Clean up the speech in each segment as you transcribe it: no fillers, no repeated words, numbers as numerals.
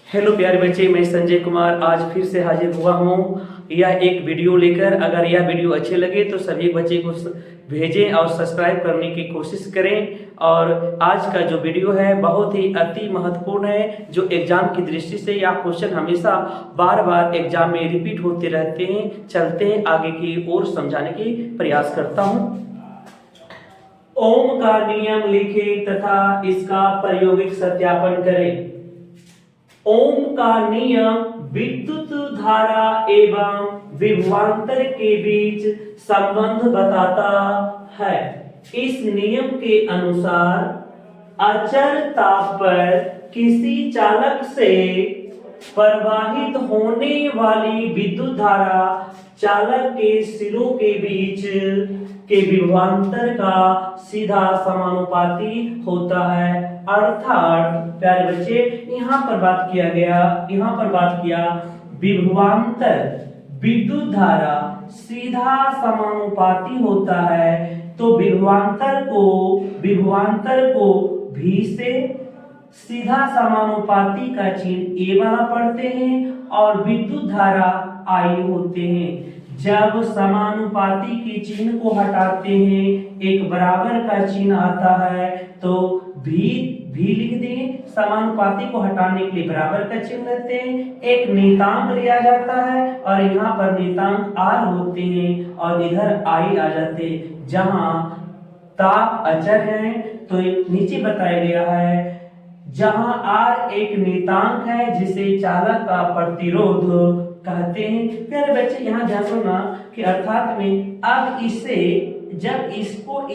Hello प्यारे बच्चे, मैं संजय कुमार आज फिर से हाजिर हुआ हूँ यह एक वीडियो लेकर। अगर यह वीडियो अच्छे लगे तो सभी बच्चे को भेजें और सब्सक्राइब करने की कोशिश करें। और आज का जो वीडियो है बहुत ही अति महत्वपूर्ण है, जो एग्जाम की दृष्टि से यह क्वेश्चन हमेशा बार बार एग्जाम में रिपीट होते रहते हैं। चलते हैं आगे की ओर समझाने की प्रयास करता हूँ। ओम का नियम लिखें तथा इसका प्रायोगिक सत्यापन करें। ओम का नियम विद्युत धारा एवं विभवांतर के बीच संबंध बताता है। इस नियम के अनुसार अचर ताप पर किसी चालक से प्रवाहित होने वाली विद्युत धारा चालक के सिरों के बीच के विभवांतर का सीधा समानुपाती होता है। अर्थात प्यारे बच्चे, यहाँ पर बात किया विभवांतर विद्युत धारा सीधा समानुपाती होता है। तो विभवांतर को भी से सीधा समानुपाती का चिन्ह ए वाला पढ़ते हैं और विद्युत धारा आई होते हैं। जब समानुपाती के चिन्ह को हटाते हैं एक बराबर का चिन्ह आता है, तो भी लिख दें। समानुपाती को हटाने के लिए बराबर का चिन्ह लेते हैं, एक नियतांक लिया जाता है और यहाँ पर नियतांक आर होते हैं और इधर आई आ जाते हैं। जहां ताप अचर है तो नीचे बताया गया है, जहां आर एक नियतांक है जिसे चालक का प्रतिरोध कहते हैं। प्यारे बच्चे, यहाँ ध्यान रखना कि अर्थात में अब इसे जब इसको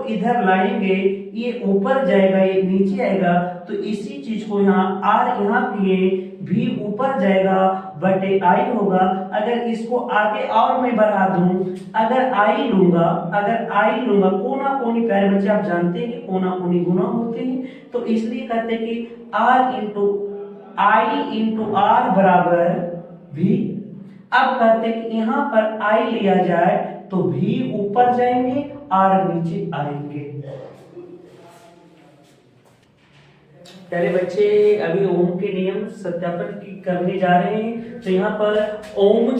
इधर लाएंगे ये ऊपर जाएगा, ये नीचे आएगा, तो इसी चीज को यहाँ आर यहाँ किए भी ऊपर जाएगा बटे आई होगा। अगर इसको आगे और मैं बढ़ा दूं, अगर आई लूंगा कोना कोनी, प्यारे बच्चे आप जानते हैं कि कोना कोनी गुना होते हैं, तो इसलिए कहते हैं कि आई इंटू आर बराबर भी। अब कहते हैं कि यहाँ पर आई लिया जाए तो भी ऊपर जाएंगे आर नीचे आएंगे। पहले बच्चे अभी ओम के नियम सत्यापन करने जा रहे हैं। तो यहाँ पर ओम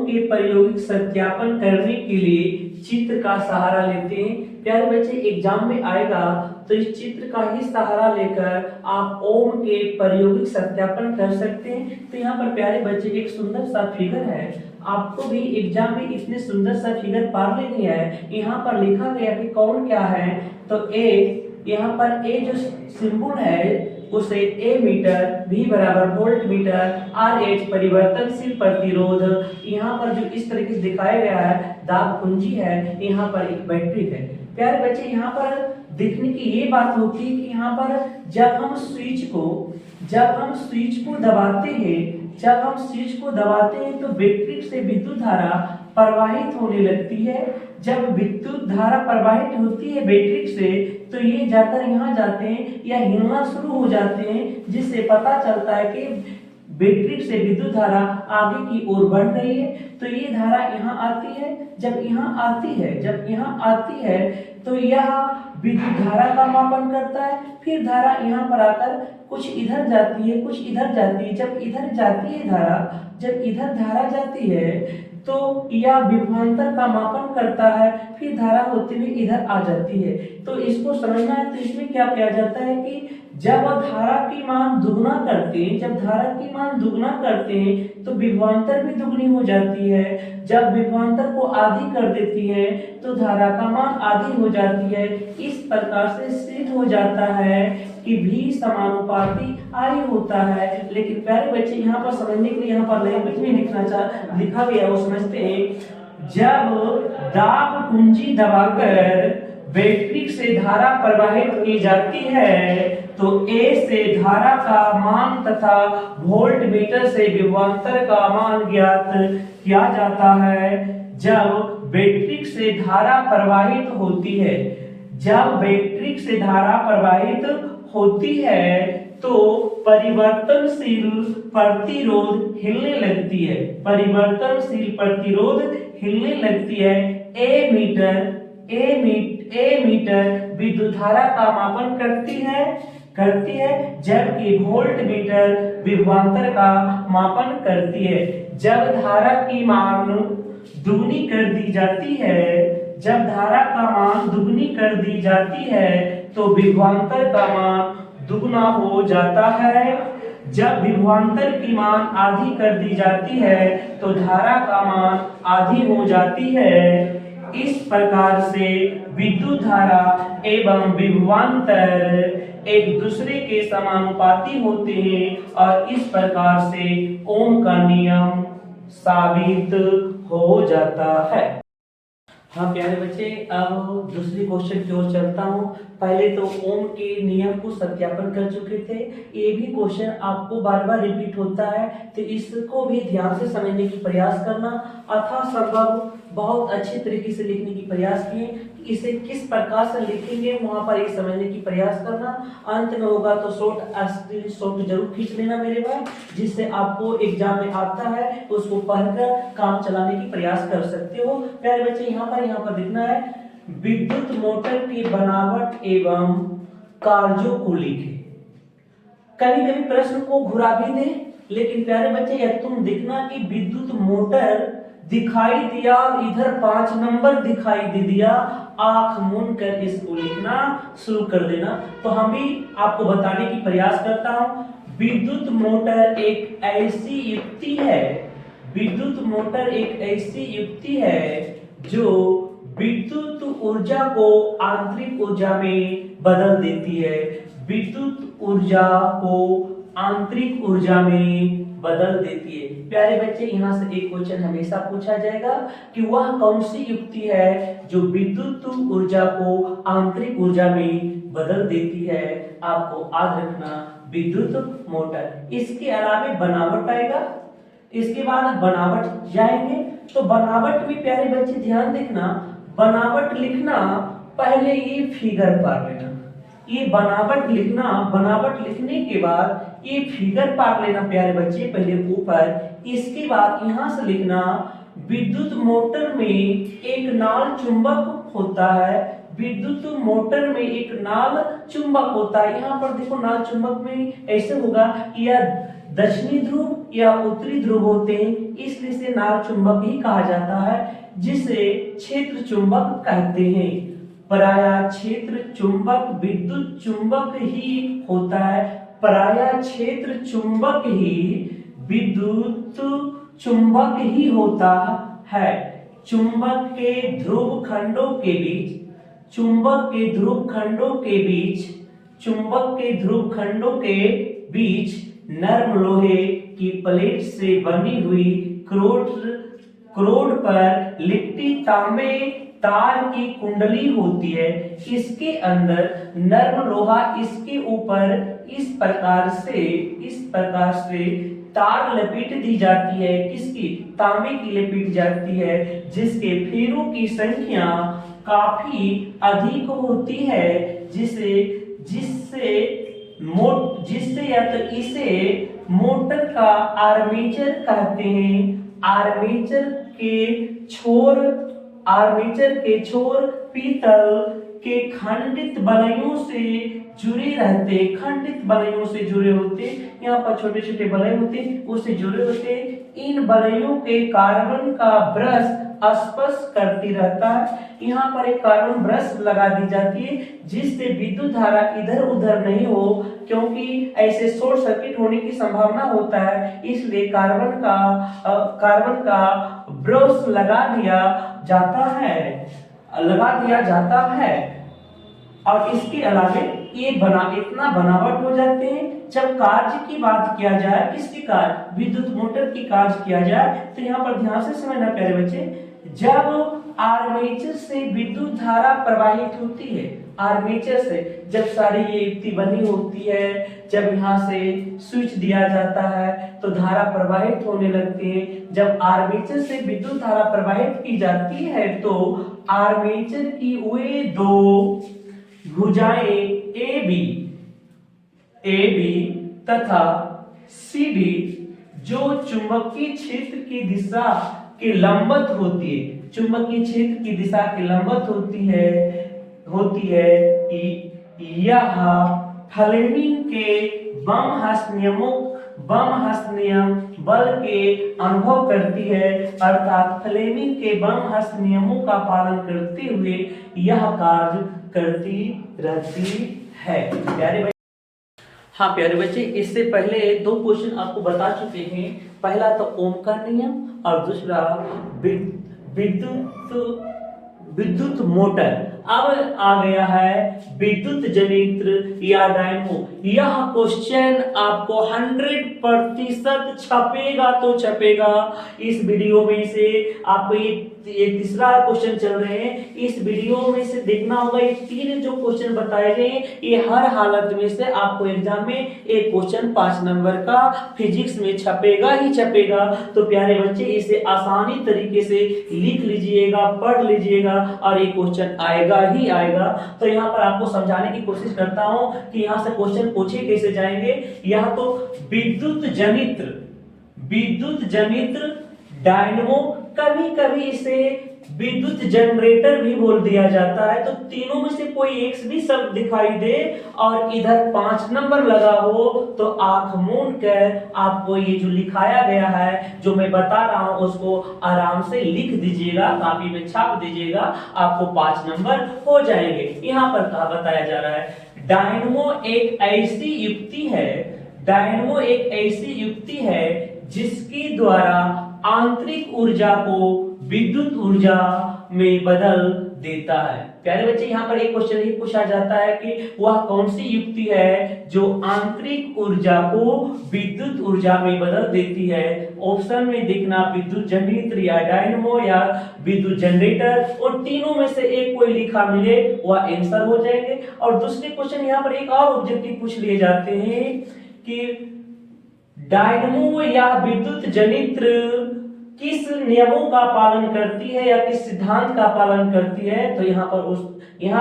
के प्रायोगिक सत्यापन करने के लिए चित्र का सहारा लेते हैं। प्यारे बच्चे, एग्जाम में आएगा तो इस चित्र का ही सहारा लेकर आप ओम के प्रायोगिक सत्यापन कर सकते हैं। तो यहाँ पर प्यारे बच्चे एक सुंदर सा फिगर है, आपको भी एग्जाम में इतने सुंदर सा फिगर पार लेनी है। यहाँ पर लिखा गया कि कौन क्या है, तो ए, यहाँ पर ए जो सिंबल है उसे ए मीटर, भी बराबर वोल्ट मीटर, आर एच परिवर्तनशील प्रतिरोध, यहाँ पर जो इस तरीके से दिखाया गया है दाब कुंजी है, यहाँ पर एक बैटरी है। प्यारे बच्चे, यहाँ पर देखने की ये बात होती है कि यहाँ पर जब हम स्विच को दबाते हैं तो बैटरी से विद्युत धारा प्रवाहित होने लगती है। जब विद्युत धारा प्रवाहित होती है बैटरी से, तो ये जाकर यहाँ जाते हैं या हिलना शुरू हो जाते हैं, जिससे पता चलता है कि बैटरी से विद्युत धारा आगे की ओर बढ़ रही है। तो ये धारा यहाँ आती है, जब यहाँ आती है तो यह विद्युत धारा का मापन करता है। फिर धारा यहाँ पर आकर कुछ इधर जाती है, कुछ इधर जाती है। जब इधर धारा जाती है तो यह विभवांतर का मापन करता है, फिर धारा होते हुए इधर आ जाती है। तो इसको समझना है, तो इसमें क्या किया जाता है कि जब धारा की मान दुगना करते हैं तो विभवांतर भी दुगनी हो जाती है। जब विभवांतर को आधी कर देती है तो धारा का मान आधी हो जाती है। इस प्रकार से सिद्ध हो जाता है कि भी समानुपाती आई होता है। लेकिन प्यारे बच्चे, यहाँ पर समझने के लिए यहाँ पर लैंग्वेज में लिखा गया वो समझते हैं। जब दाब कुंजी दबाकर बैटरी से धारा प्रवाहित की जाती है तो ए से धारा का मान तथा वोल्ट मीटर से विभवांतर का मान ज्ञात किया जाता है। जब बैटरी से धारा प्रवाहित होती है तो परिवर्तनशील प्रतिरोध हिलने लगती है। ए मीटर विद्युत धारा का मापन करती है। करती है, जबकि वोल्ट मीटर विभवांतर का मापन करती है। जब धारा की मान दुगनी कर दी जाती है, जब धारा का मान दुगनी कर दी जाती है तो विभवांतर का मान दुगना हो जाता है। जब विभवांतर की मान आधी कर दी जाती है तो धारा का मान आधी हो जाती है। इस प्रकार से विद्युत धारा एवं विभवांतर एक दूसरे के समानुपाती होते हैं और इस प्रकार से ओम का नियम साबित हो जाता है। हाँ प्यारे बच्चे, अब दूसरे क्वेश्चन की ओर चलता हूँ। पहले तो ओम के नियम को सत्यापन कर चुके थे, ये भी क्वेश्चन आपको बार बार रिपीट होता है, तो इसको भी ध्यान से समझने की प्रयास करना, अथा संभव बहुत अच्छे तरीके से लिखने की प्रयास किए। इसे किस प्रकार से लिखेंगे वहां पर ये समझने की प्रयास करना। अंत में होगा तो शॉर्ट जरूर खींच लेना मेरे भाई, जिससे आपको एग्जाम में आता है उसको पढ़कर काम चलाने की प्रयास कर सकते हो। प्यारे बच्चे यहाँ पर लिखना है विद्युत मोटर की बनावट एवं कार्यों को लिखे। कभी कभी प्रश्न को घुरा भी दे, लेकिन प्यारे बच्चे यह तुम देखना कि विद्युत मोटर दिखाई दिया, इधर 5 नंबर दिखाई दे दिया, आंख मूंद कर इसको लिखना शुरू कर देना। तो हम भी आपको बताने की प्रयास करता हूं। विद्युत मोटर एक ऐसी युक्ति है, विद्युत मोटर एक ऐसी युक्ति है जो विद्युत ऊर्जा को आंतरिक ऊर्जा में बदल देती है। विद्युत ऊर्जा को आंतरिक ऊर्जा में बदल देती है। प्यारे बच्चे, यहाँ से एक क्वेश्चन हमेशा पूछा जाएगा कि वह कौन सी युक्ति है जो विद्युत ऊर्जा को आंतरिक ऊर्जा में बदल देती है। आपको याद रखना विद्युत मोटर। इसके अलावा बनावट आएगा, इसके बाद बनावट जाएंगे। तो बनावट में प्यारे बच्चे ध्यान देखना, बनावट लिखना पहले ये फिगर पार लेना, ये बनावट लिखना, बनावट लिखने के बाद ये फिगर पार लेना प्यारे बच्चे पहले ऊपर। इसके बाद यहां से लिखना विद्युत मोटर में एक नाल चुंबक होता है, विद्युत मोटर में एक नाल चुंबक होता है। यहाँ पर देखो नाल चुंबक में ऐसे होगा कि या दक्षिणी ध्रुव या उत्तरी ध्रुव होते हैं, इसलिए इसे नाल चुंबक ही कहा जाता है, जिसे क्षेत्र चुंबक कहते हैं। प्रायः क्षेत्र चुंबक विद्युत चुंबक ही होता है, प्रायः क्षेत्र चुंबक ही विद्युत चुंबक ही होता है। चुंबक के ध्रुव खंडों के बीच, चुंबक के ध्रुव खंडों के बीच, चुंबक के ध्रुव खंडों के बीच नर्म लोहे की प्लेट से बनी हुई क्रोड पर लिपटी तांबे तार की कुंडली होती है। इसके अंदर नर्म लोहा, इसके ऊपर इस प्रकार से तार लपेट दी जाती है। किसकी? तांबे की लपेट जाती है, जिसके फेरों की संख्या काफी अधिक होती है, जिससे या तो इसे मोटर का आर्मेचर कहते हैं। आर्मेचर के छोर पीतल के खंडित वलयों से जुड़े रहते, खंडित वलयों से जुड़े होते, यहाँ पर छोटे छोटे वलय होते उससे जुड़े होते। इन वलयों के कार्बन का ब्रश स्पर्श करती रहता है। यहाँ पर एक कार्बन ब्रश लगा दी जाती है, जिससे विद्युत धारा इधर उधर नहीं हो, क्योंकि ऐसे शॉर्ट सर्किट होने की संभावना होता है, इसलिए कार्बन का ब्रश लगा दिया जाता है। और इसके अलावा ये इतना बनावट हो जाते हैं। जब कार्य की बात किया जाए, किसकी कार्य? विद्युत मोटर की कार्य किया जाए, तो यहाँ पर ध्यान से समझना प्यारे बच्चे, जब आर्मेचर से विद्युत धारा प्रवाहित होती है, आर्मेचर से जब सारी ये युक्ति बनी होती है, जब यहाँ से स्विच दिया जाता है तो धारा प्रवाहित होने लगती है। जब आर्मेचर से विद्युत धारा प्रवाहित की जाती है तो आर्मेचर की वे दो भुजाएं AB तथा CD जो चुंबकीय क्षेत्र की दिशा के लंबवत होती है, चुंबकीय क्षेत्र की दिशा के लंबवत होती है, यह फ्लेमिंग के बम हस्त नियम बल के अनुभव करती है, अर्थात फ्लेमिंग के बम हस्त नियमों का पालन करते हुए यह कार्य करती रहती है। प्यारे बच्चे, हाँ प्यारे बच्चे, इससे पहले दो क्वेश्चन आपको बता चुके हैं। पहला तो ओम का नियम और दूसरा विद्युत मोटर। अब आ गया है विद्युत जनित्र या डायनमो। यह क्वेश्चन आपको 100% छपेगा तो छपेगा। इस वीडियो में से आपको ये तीसरा क्वेश्चन चल रहे हैं, इस वीडियो में से देखना होगा। ये तीन जो क्वेश्चन बताए गए ये हर हालत में से आपको एग्जाम में एक क्वेश्चन 5 नंबर का फिजिक्स में छपेगा ही छपेगा। तो प्यारे बच्चे, इसे आसानी तरीके से लिख लीजिएगा, पढ़ लीजिएगा और ये क्वेश्चन आएगा ही आएगा। तो यहाँ पर आपको समझाने की कोशिश करता हूं कि यहाँ से क्वेश्चन पूछे कैसे जाएंगे। यहाँ तो विद्युत जनित्र डायनमो, कभी कभी इसे विद्युत जनरेटर भी बोल दिया जाता है। तो तीनों में से कोई एक भी शब्द दिखाई दे और इधर 5 नंबर लगा हो तो आंख मूंद कर आपको ये जो लिखाया गया है, जो मैं बता रहा हूं, उसको आराम से लिख दीजिएगा, कापी में छाप दीजिएगा, आपको 5 नंबर हो जाएंगे। यहाँ पर क्या बताया जा रहा है, डायनमो एक ऐसी युक्ति है जिसकी द्वारा आंतरिक ऊर्जा को विद्युत ऊर्जा में बदल देता है। प्यारे बच्चे, यहाँ पर एक क्वेश्चन ही पूछा जाता है कि वह कौन सी युक्ति है जो आंतरिक ऊर्जा को विद्युत ऊर्जा में बदल देती है। ऑप्शन में देखना, विद्युत जनित्र या डायनमो या विद्युत जनरेटर, और तीनों में से एक कोई लिखा मिले वह आंसर हो जाएंगे। और दूसरे क्वेश्चन यहाँ पर एक और ऑब्जेक्टिव पूछ लिए जाते हैं कि डायनमो या विद्युत जनित्र किस नियमों का पालन करती है या किस सिद्धांत का पालन करती है। तो यहाँ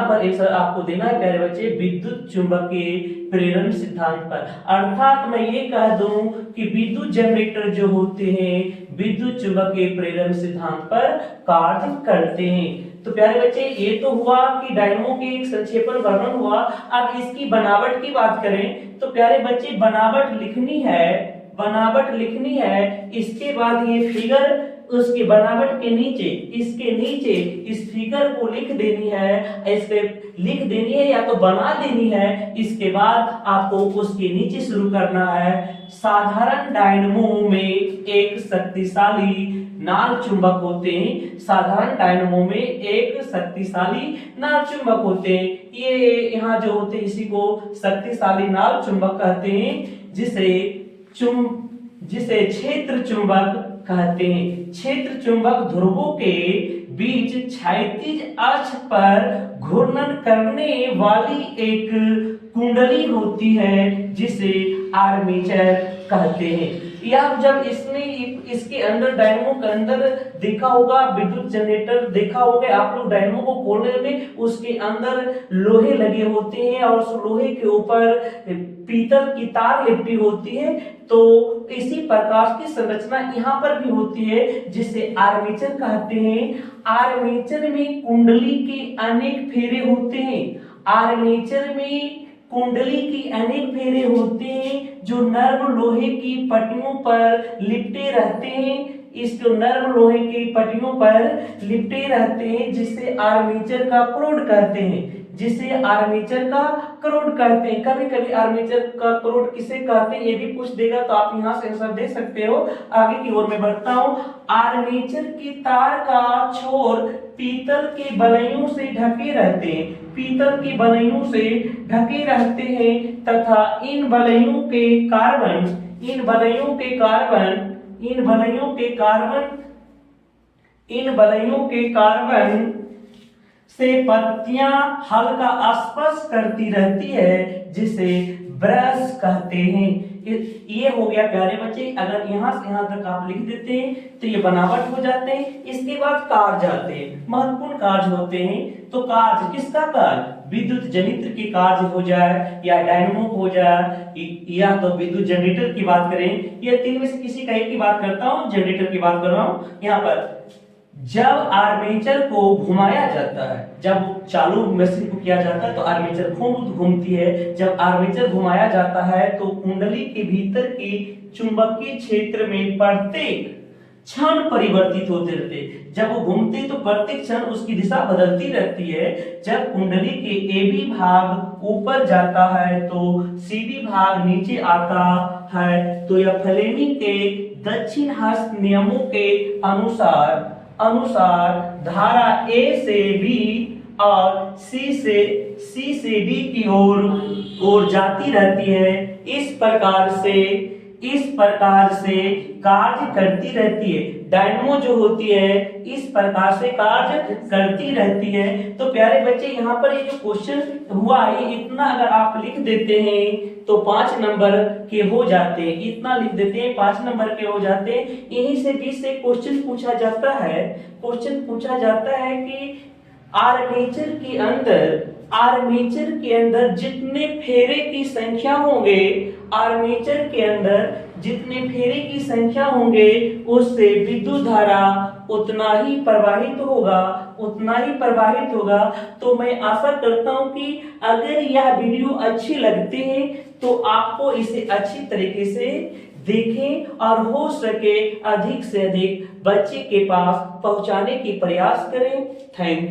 पर आंसर आपको देना है प्यारे बच्चे, विद्युत चुंबकीय प्रेरण सिद्धांत पर। अर्थात मैं ये कह दूं कि विद्युत जनरेटर जो होते हैं विद्युत चुंबकीय प्रेरण सिद्धांत पर कार्य करते हैं। तो प्यारे बच्चे, ये तो हुआ कि डायनमो की एक संक्षेपण वर्णन हुआ। अब इसकी बनावट की बात करें तो प्यारे बच्चे, बनावट लिखनी है। इसके बाद ये फिगर, उसकी बनावट के नीचे, इसके नीचे इस फिगर को लिख देनी है, या तो बना देनी है। इसके बाद आपको उसके नीचे शुरू करना है, साधारण डायनमो में एक शक्तिशाली नाल चुंबक होते हैं। साधारण डायनमो में एक शक्तिशाली नाल चुंबक होते हैं। ये यहाँ जो होते हैं इसी को शक्तिशाली नाल चुंबक कहते हैं, जिसे क्षेत्र चुंबक कहते हैं। क्षेत्र चुंबक ध्रुवों के बीच क्षैतिज अक्ष पर घूर्णन करने वाली एक कुंडली होती है जिसे आर्मेचर कहते हैं। यह जब इसके अंदर, डायनमो के अंदर देखा होगा, विद्युत जनरेटर देखा होगा आप लोग, डायनमो को खोलने में उसके अंदर लोहे लगे होते हैं और उस लोहे के ऊपर पीतल की तार लिपटी होती है। तो इसी प्रकार की संरचना यहाँ पर भी होती है जिसे आर्मेचर कहते हैं। आर्मेचर में कुंडली के अनेक फेरे होते हैं। आर्मेचर में कुंडली की अनेक फेरे होते हैं जो नर्म लोहे की पट्टियों पर लिपटे रहते हैं। इसको नर्म लोहे की पट्टियों पर लिपटे रहते हैं जिसे आर्मेचर का क्रोड कहते हैं। कभी कभी आर्मेचर का क्रोड किसे कहते हैं ये भी पूछ देगा, तो आप यहाँ से आंसर दे सकते हो। आगे की ओर मैं बढ़ता हूँ। आर्मेचर की तार का छोर पीतल के बलयों से ढके रहते हैं तथा इन बलयों के कार्बन से पत्तियां हल्का स्पर्श करती रहती है जिसे ब्रश कहते हैं। ये हो गया प्यारे बच्चे। अगर यहाँ से यहाँ तक आप लिख देते हैं तो ये बनावट हो जाते हैं। इसके बाद कार्य आते हैं, महत्वपूर्ण कार्य होते हैं। तो कार्य किसका कार्य, विद्युत जनित्र के कार्य हो जाए या डायनमो हो जाए या तो विद्युत जनरेटर की बात करें, ये तीन में से किसी का एक की बात करता हूँ, जनरेटर की बात कर रहा हूँ। यहाँ पर जब आर्मेचर को घुमाया जाता है, जब चालू मशीन को किया जाता है तो आर्मेचर खूब घूमती है। जब आर्मेचर घुमाया जाता है तो कुंडली के भीतर के चुंबकीय क्षेत्र में प्रत्येक क्षण परिवर्तित होते रहते। जब वो घूमते तो प्रत्येक क्षण उसकी दिशा बदलती रहती है। जब कुंडली के AB भाग ऊपर जाता है तो CD भाग नीचे आता है। तो यह फ्लेमिंग के दक्षिण हस्त नियमों के अनुसार धारा A से B और C से D की ओर जाती रहती है। इस प्रकार से कार्य करती रहती है। डायनमो जो होती है इस प्रकार से कार्य करती रहती है। तो प्यारे बच्चे यहाँ पर ये जो क्वेश्चन हुआ है इतना अगर आप लिख देते हैं तो 5 नंबर के हो जाते हैं। इतना लिख देते हैं 5 नंबर के हो जाते हैं। यहीं से 20 से क्वेश्चन पूछा जाता है। क्वेश्चन पूछा जाता है कि आर्मेचर के अंदर जितने फेरे की संख्या होंगे, आर्मेचर के अंदर जितने फेरे की संख्या होंगे उससे विद्युत धारा उतना ही प्रवाहित होगा। तो मैं आशा करता हूं कि अगर यह वीडियो अच्छी लगती है तो आपको इसे अच्छी तरीके से देखें और हो सके अधिक से अधिक बच्चे के पास पहुंचाने की प्रयास करें। Thank you.